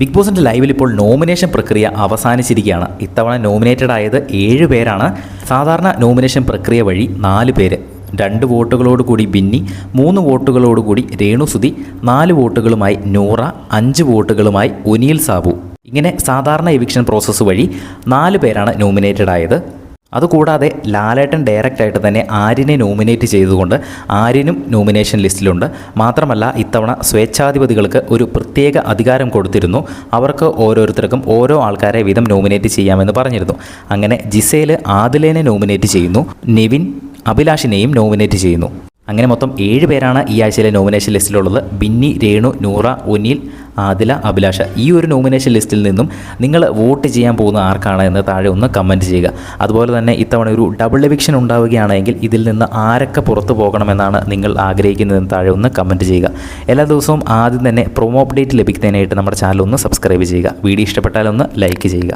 Big ബോസിൻ്റെ ലൈവിൽ ഇപ്പോൾ നോമിനേഷൻ പ്രക്രിയ അവസാനിച്ചിരിക്കുകയാണ്. ഇത്തവണ നോമിനേറ്റഡ് ആയത് 7 പേരാണ്. സാധാരണ നോമിനേഷൻ പ്രക്രിയ വഴി 4 പേര്, 2 വോട്ടുകളോടുകൂടി ബിന്നി, 3 വോട്ടുകളോടുകൂടി രേണുസുതി, 4 വോട്ടുകളുമായി നൂറ, 5 വോട്ടുകളുമായി ഒനിയിൽ സാബു. ഇങ്ങനെ സാധാരണ എവിക്ഷൻ പ്രോസസ്സ് വഴി 4 പേരാണ് നോമിനേറ്റഡ് ആയത്. അതുകൂടാതെ ലാലേട്ടൻ ഡയറക്റ്റായിട്ട് തന്നെ ആര്യനെ നോമിനേറ്റ് ചെയ്തുകൊണ്ട് ആര്യനും നോമിനേഷൻ ലിസ്റ്റിലുണ്ട്. മാത്രമല്ല ഇത്തവണ സ്വേച്ഛാധിപതികൾക്ക് ഒരു പ്രത്യേക അധികാരം കൊടുത്തിരുന്നു. അവർക്ക് ഓരോരുത്തർക്കും ഓരോ ആൾക്കാരെ വീതം നോമിനേറ്റ് ചെയ്യാമെന്ന് പറഞ്ഞിരുന്നു. അങ്ങനെ ജിസേൽ ആദിലേനെ നോമിനേറ്റ് ചെയ്യുന്നു, നെവിൻ അഭിലാഷിനെയും നോമിനേറ്റ് ചെയ്യുന്നു. അങ്ങനെ മൊത്തം 7 പേരാണ് ഈ ആഴ്ചയിലെ നോമിനേഷൻ ലിസ്റ്റിലുള്ളത്. ബിന്നി, രേണു, നൂറ, ഒനിൽ, ആദില, അഭിലാഷ. ഈ ഒരു നോമിനേഷൻ ലിസ്റ്റിൽ നിന്നും നിങ്ങൾ വോട്ട് ചെയ്യാൻ പോകുന്ന ആർക്കാണ് എന്ന് താഴെ ഒന്ന് കമൻറ്റ് ചെയ്യുക. അതുപോലെ തന്നെ ഇത്തവണ ഒരു ഡബിൾ എവിക്ഷൻ ഉണ്ടാവുകയാണെങ്കിൽ ഇതിൽ നിന്ന് ആരൊക്കെ പുറത്തു പോകണമെന്നാണ് നിങ്ങൾ ആഗ്രഹിക്കുന്നതെന്ന് താഴെ ഒന്ന് കമൻറ്റ് ചെയ്യുക. എല്ലാ ദിവസവും ആദ്യം തന്നെ പ്രൊമോ അപ്ഡേറ്റ് ലഭിക്കുന്നതിനായിട്ട് നമ്മുടെ ചാനൽ ഒന്ന് സബ്സ്ക്രൈബ് ചെയ്യുക. വീഡിയോ ഇഷ്ടപ്പെട്ടാലൊന്ന് ലൈക്ക് ചെയ്യുക.